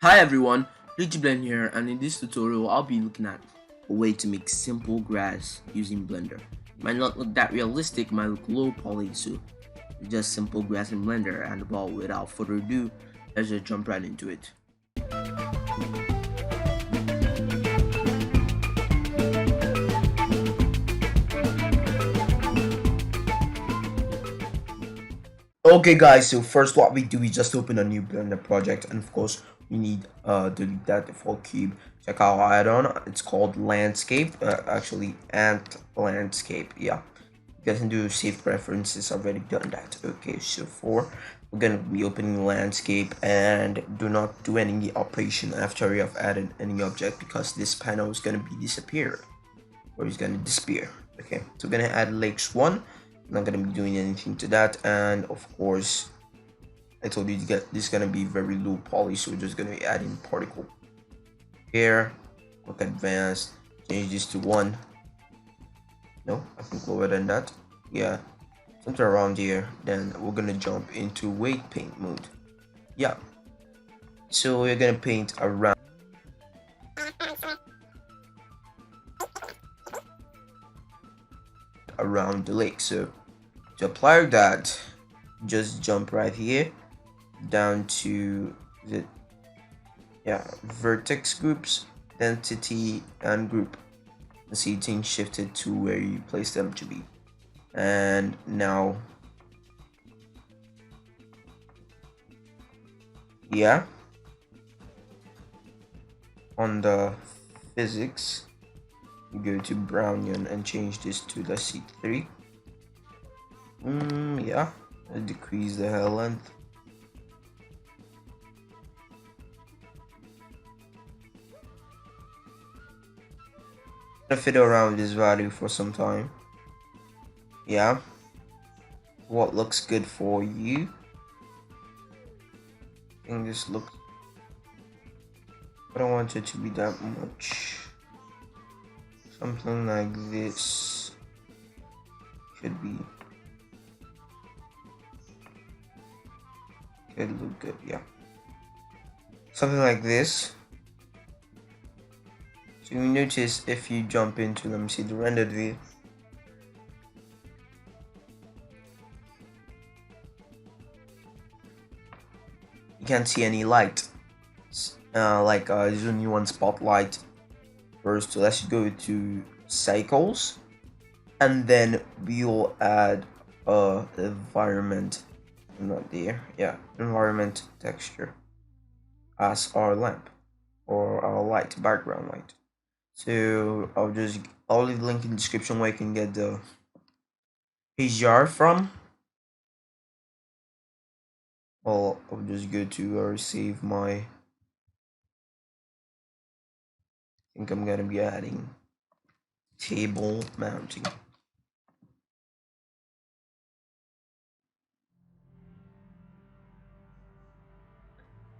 Hi everyone, Rigiblend here, and in this tutorial I'll be looking at a way to make simple grass using Blender. It might not look that realistic, might look low poly, so it's just simple grass in Blender. And well, without further ado, let's just jump right into it. Okay guys, so first what we do is just open a new Blender project, and of course we need delete that default cube. Check out our add-on, it's called landscape, actually ant landscape. Yeah, you guys can do save preferences, already done that. Okay, so we're gonna be opening landscape, and do not do any operation after you have added any object, because this panel is gonna be disappear, or it's gonna disappear. Okay, so we're gonna add lakes 1. Not gonna be doing anything to that, and of course I told you to get this, gonna be very low poly, so we're just gonna be adding particle here. Look advanced, change this to 1. No, I think lower than that. Yeah, something around here. Then we're gonna jump into weight paint mode. Yeah, so we're gonna paint around the lake. So to apply that, just jump right here down to the vertex groups, density, and group, and see things shifted to where you place them to be. And now on the physics, you go to Brownian and change this to, let's see, 3. Yeah, decrease the hair length. Gonna fiddle around this value for some time. Yeah, what looks good for you? I think this looks, I don't want it to be that much. Something like this could look good. Yeah, something like this. So you notice if you jump into, let me see the rendered view, you can't see any light. There's only one spotlight. First, so let's go to cycles, and then we'll add environment, not there, yeah, environment texture as our lamp or our light, background light. So I'll leave the link in the description where you can get the PGR from. I'll just go to save my, I think I'm gonna be adding table mounting.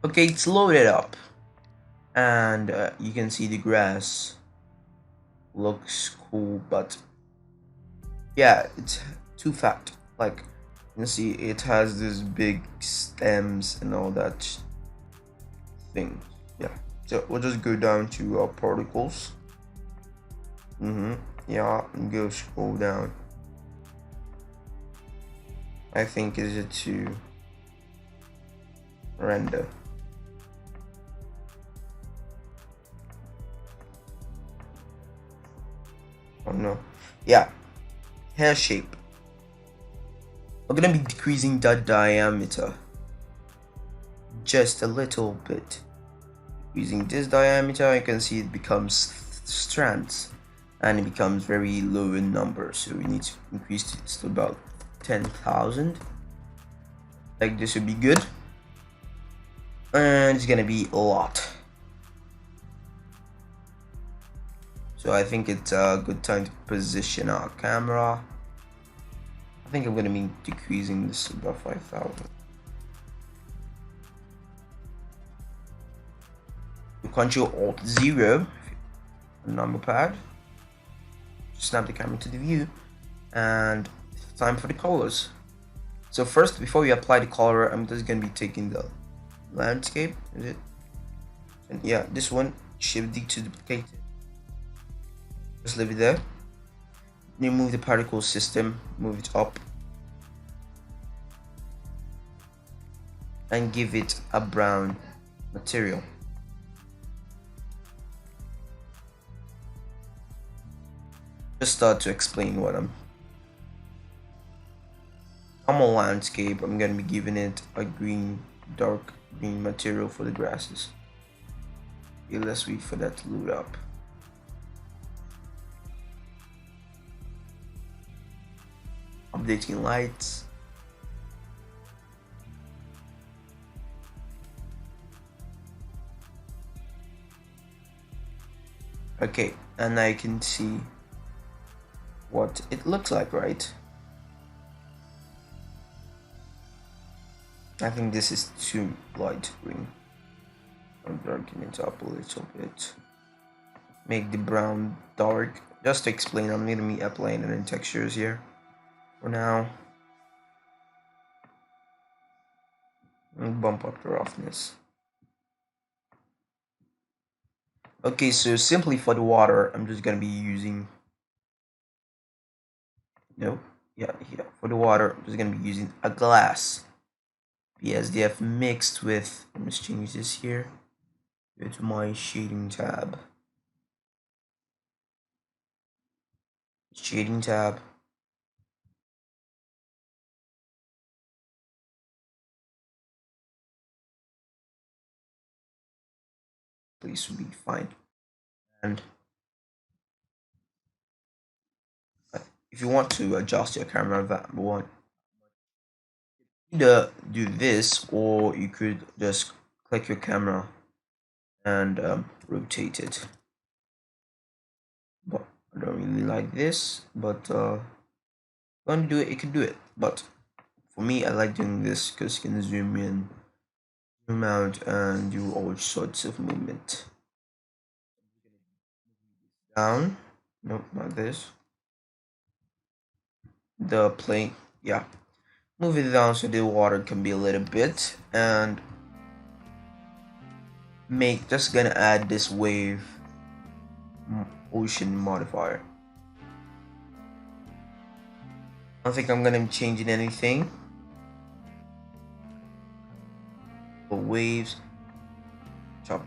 Okay, it's loaded up, and you can see the grass looks cool, but yeah, it's too fat. Like, you can see it has this big stems and all that thing. Yeah, so we'll just go down to our particles. Yeah, and go scroll down. I think is it to render. Oh no, yeah, hair shape. We're gonna be decreasing that diameter just a little bit. Using this diameter, you can see it becomes strands, and it becomes very low in number, so we need to increase it to about 10,000. Like this would be good, and it's gonna be a lot. So I think it's a good time to position our camera. I think I'm gonna be decreasing this to about 5,000. Control Alt 0 number pad, snap the camera to the view, and it's time for the colors. So first, before we apply the color, I'm just gonna be taking the landscape, is it? And yeah, this one should be to duplicate it. Just leave it there. Remove the particle system, move it up, and give it a brown material. Just start to explain what I'm a landscape. I'm gonna be giving it a green, dark green material for the grasses. Okay, let's wait for that to load up. Updating lights. Okay, and I can see what it looks like, right? I think this is too light green. I'll darken it up a little bit. Make the brown dark. Just to explain, I'm gonna be applying it in textures here for now. And bump up the roughness. Okay, so simply for the water, I'm just gonna be using for the water, I'm just gonna be using a glass BSDF mixed with, let me just change this here. Go to my shading tab. Shading tab. Please will be fine. And if you want to adjust your camera that one, either do this or you could just click your camera and rotate it. But I don't really like this, but want to do it, you can do it. But for me, I like doing this because you can zoom in, zoom out, and do all sorts of movement. Down, nope, not this. The plane, yeah. Move it down so the water can be a little bit, and just gonna add this wave ocean modifier. I don't think I'm gonna be changing anything. The waves, chop,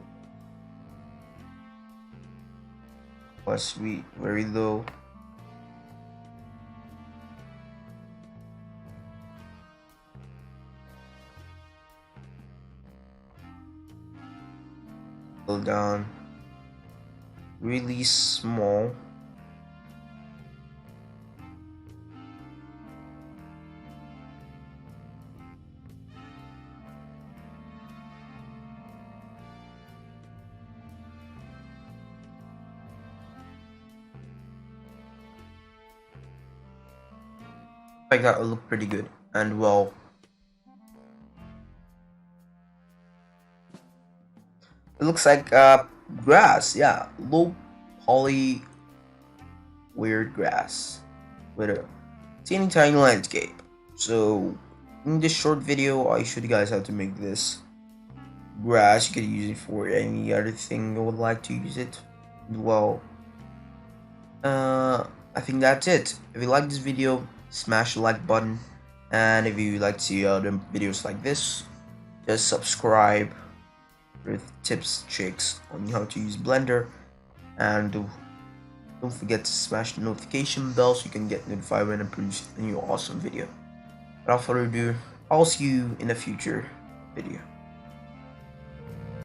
plus sweet, very low. Go down, really small. Like that will look pretty good. And well, it looks like grass, yeah, low poly weird grass with a teeny tiny landscape. So in this short video, I showed you guys how to make this grass. You could use it for any other thing you would like to use it. Well, I think that's it. If you like this video, smash the like button, and if you like to see other videos like this, just subscribe with tips, tricks on how to use Blender, and don't forget to smash the notification bell so you can get notified when I produce a new awesome video. Without further ado, I'll see you in a future video.